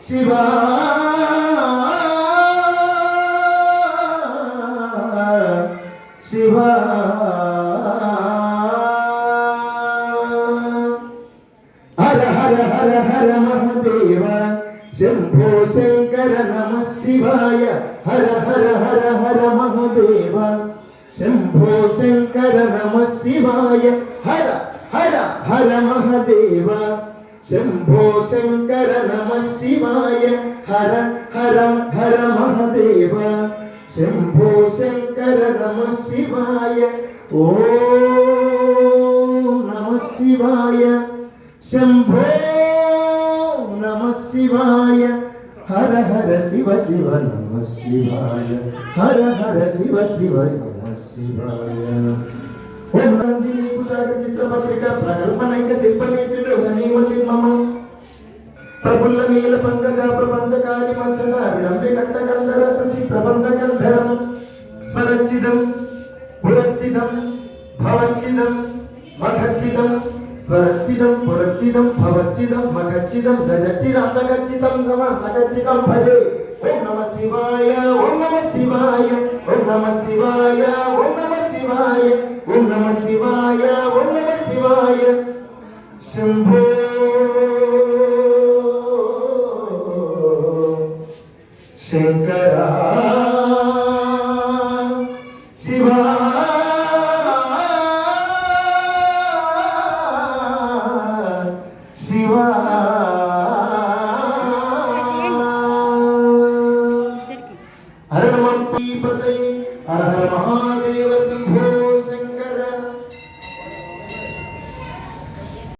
శివా శివా హర హర హర హర మహదేవ శంభో శంకర నమ శివాయ హర హర హర హర మహదేవ శంభో శంకర నమ శివాయ హర హర హర మహదేవ శంభో శంకర నమ శివాయ హర హర హర మహదేవ శంభో శంకర నమ శివాయ ఓం నమ శివాయ శంభో నమ శివాయ హర హర శివ శివ నమ శివాయ హర హర శివ శివ నమ శివాయ ఓం నందిని పుసాగ చిత్రపత్రిక ప్రకల్పనైక శిల్పనేత్రిక జనీమతి మమ ప్రబుల్ల నీల పంకజ ప్రపంచకారి మంచన విడంబి కంఠ కందర రుచి ప్రబంధ కంధరం స్వరచిదం పురచిదం భవచిదం మఖచిదం స్వరచిదం పురచిదం భవచిదం మఖచిదం గజచిదం నగచిదం నమ నగచిదం భజే ఓం నమ శివాయ ఓం నమ శివాయ ఓం నమ శివాయ ఓం నమ శివాయ ఓం నమ శివాయ ఓం నమ శివాయ శంభో శంకర శివా శివా